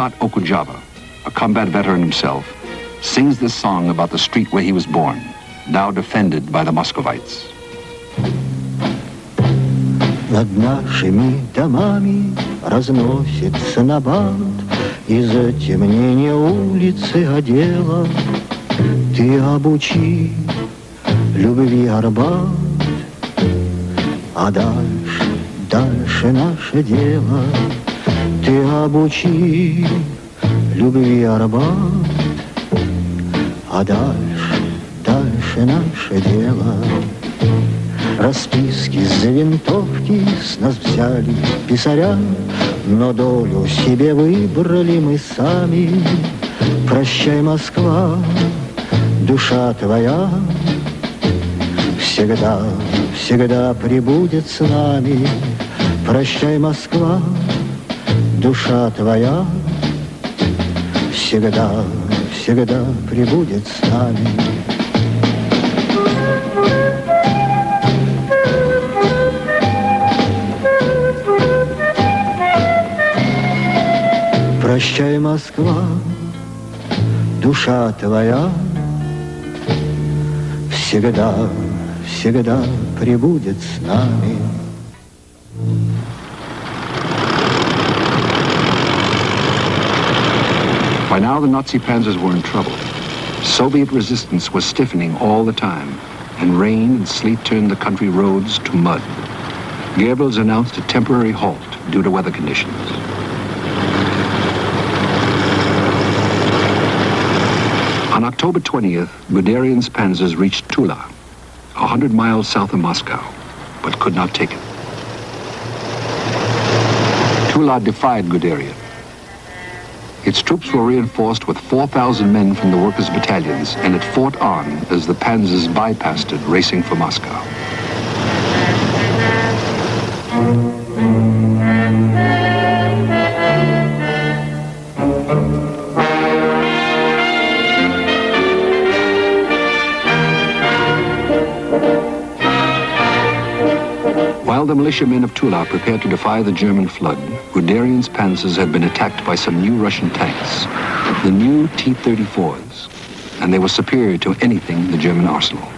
Bernard Okujava, a combat veteran himself, sings this song about the street where he was born, now defended by the Muscovites. Над нашими домами разносится набат, из темнения улицы одела. Ты обучи любви Арбат, а дальше наше дело. Ты обучи любви Арбат, а дальше наше дело. Расписки за винтовки с нас взяли писаря, но долю себе выбрали мы сами. Прощай, Москва, душа твоя всегда, всегда пребудет с нами. Прощай, Москва, душа твоя всегда, всегда пребудет с нами. Прощай, Москва, душа твоя всегда, всегда пребудет с нами. By now the Nazi panzers were in trouble. Soviet resistance was stiffening all the time, and rain and sleet turned the country roads to mud. Goebbels announced a temporary halt due to weather conditions. On October 20th, Guderian's panzers reached Tula, 100 miles south of Moscow, but could not take it. Tula defied Guderian. Its troops were reinforced with 4,000 men from the workers' battalions, and it fought on as the panzers bypassed it, racing for Moscow. While the militiamen of Tula prepared to defy the German flood, Guderian's panzers had been attacked by some new Russian tanks, the new T-34s, and they were superior to anything in the German arsenal.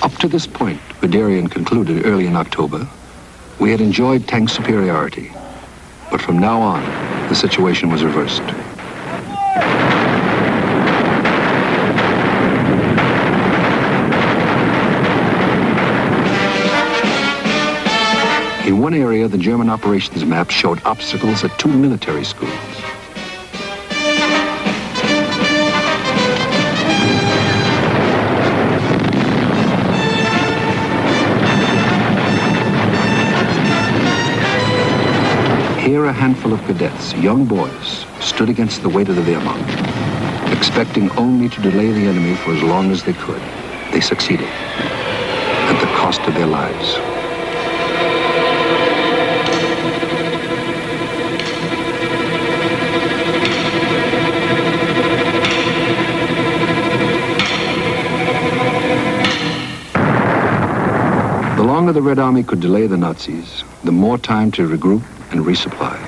Up to this point, Guderian concluded early in October, we had enjoyed tank superiority, but from now on, the situation was reversed. In one area, the German operations map showed obstacles at 2 military schools. Here, a handful of cadets, young boys, stood against the weight of the Wehrmacht, expecting only to delay the enemy for as long as they could. They succeeded, at the cost of their lives. The longer the Red Army could delay the Nazis, the more time to regroup and resupply.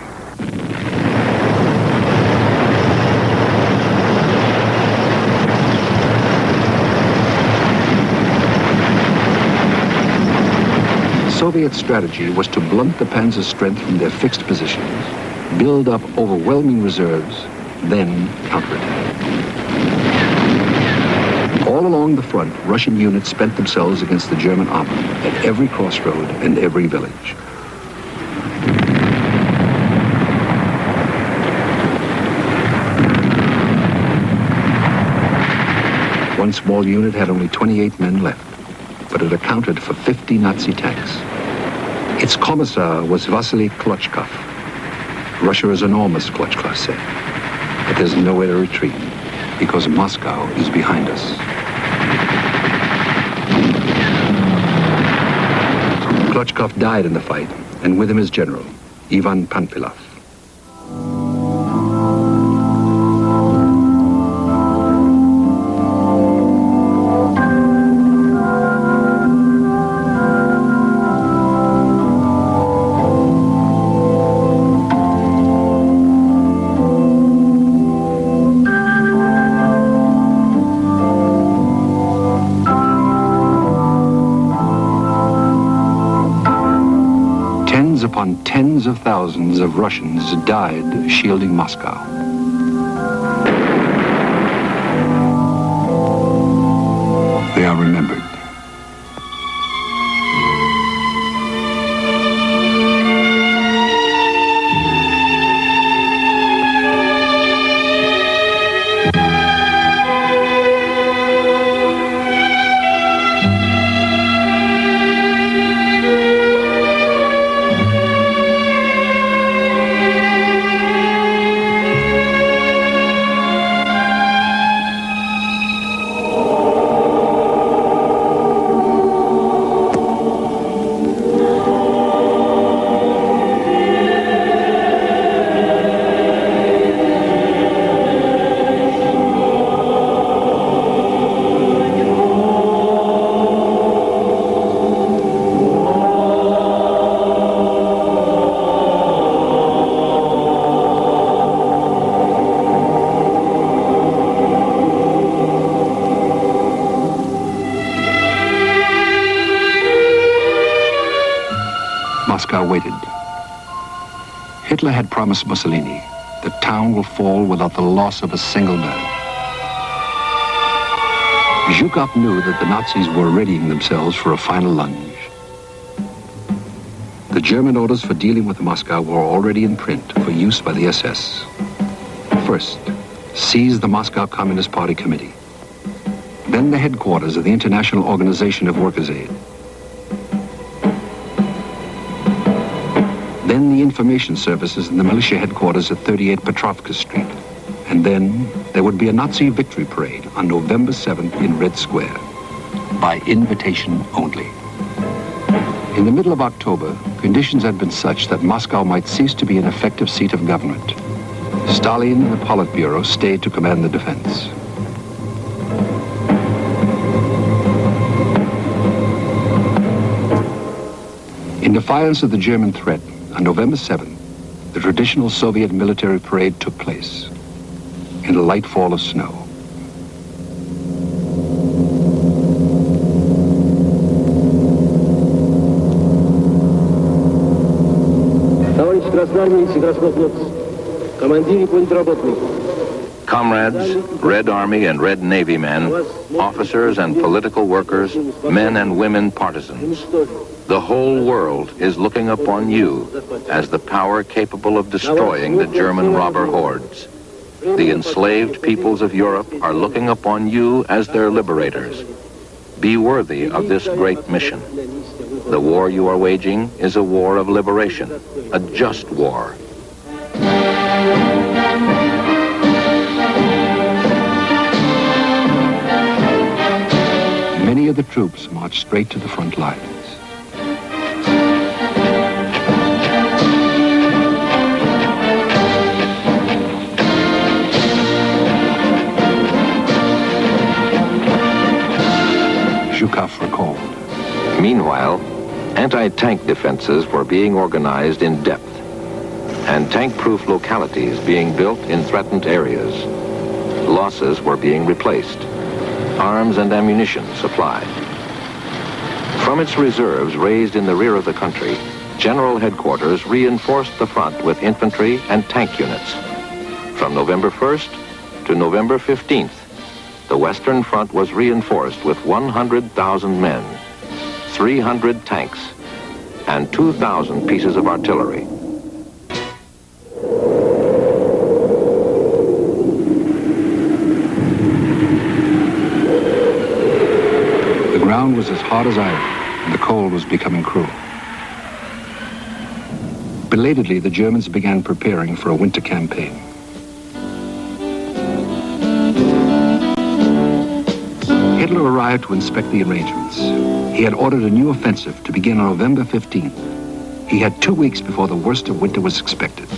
Soviet strategy was to blunt the panzer's strength from their fixed positions, build up overwhelming reserves, then counterattack. All along the front, Russian units spent themselves against the German army at every crossroad and every village. One small unit had only 28 men left, but it accounted for 50 Nazi tanks. Its commissar was Vasily Klochkov. Russia is enormous, Klochkov said, but there's nowhere to retreat because Moscow is behind us. Klochkov died in the fight, and with him his general, Ivan Panfilov. whereupon tens of thousands of Russians died shielding Moscow. They are remembered. Moscow waited. Hitler had promised Mussolini, the town will fall without the loss of a single man. Zhukov knew that the Nazis were readying themselves for a final lunge. The German orders for dealing with Moscow were already in print for use by the SS. First, seize the Moscow Communist Party Committee. Then the headquarters of the International Organization of Workers' Aid. Then the information services and the militia headquarters at 38 Petrovka Street. And then there would be a Nazi victory parade on November 7th in Red Square, by invitation only. In the middle of October, conditions had been such that Moscow might cease to be an effective seat of government. Stalin and the Politburo stayed to command the defense. In defiance of the German threat, on November 7th, the traditional Soviet military parade took place in a light fall of snow. Comrades, Red Army and Red Navy men, officers and political workers, men and women partisans. The whole world is looking upon you as the power capable of destroying the German robber hordes. The enslaved peoples of Europe are looking upon you as their liberators. Be worthy of this great mission. The war you are waging is a war of liberation, a just war. Many of the troops marched straight to the front lines. Zhukov recalled. Meanwhile, anti-tank defenses were being organized in depth, and tank-proof localities being built in threatened areas. Losses were being replaced, arms and ammunition supplied. From its reserves raised in the rear of the country, General Headquarters reinforced the front with infantry and tank units. From November 1st to November 15th, the Western Front was reinforced with 100,000 men, 300 tanks, and 2,000 pieces of artillery. The ground was as hard as iron, and the cold was becoming cruel. Belatedly, the Germans began preparing for a winter campaign. Hitler arrived to inspect the arrangements. He had ordered a new offensive to begin on November 15th. He had 2 weeks before the worst of winter was expected.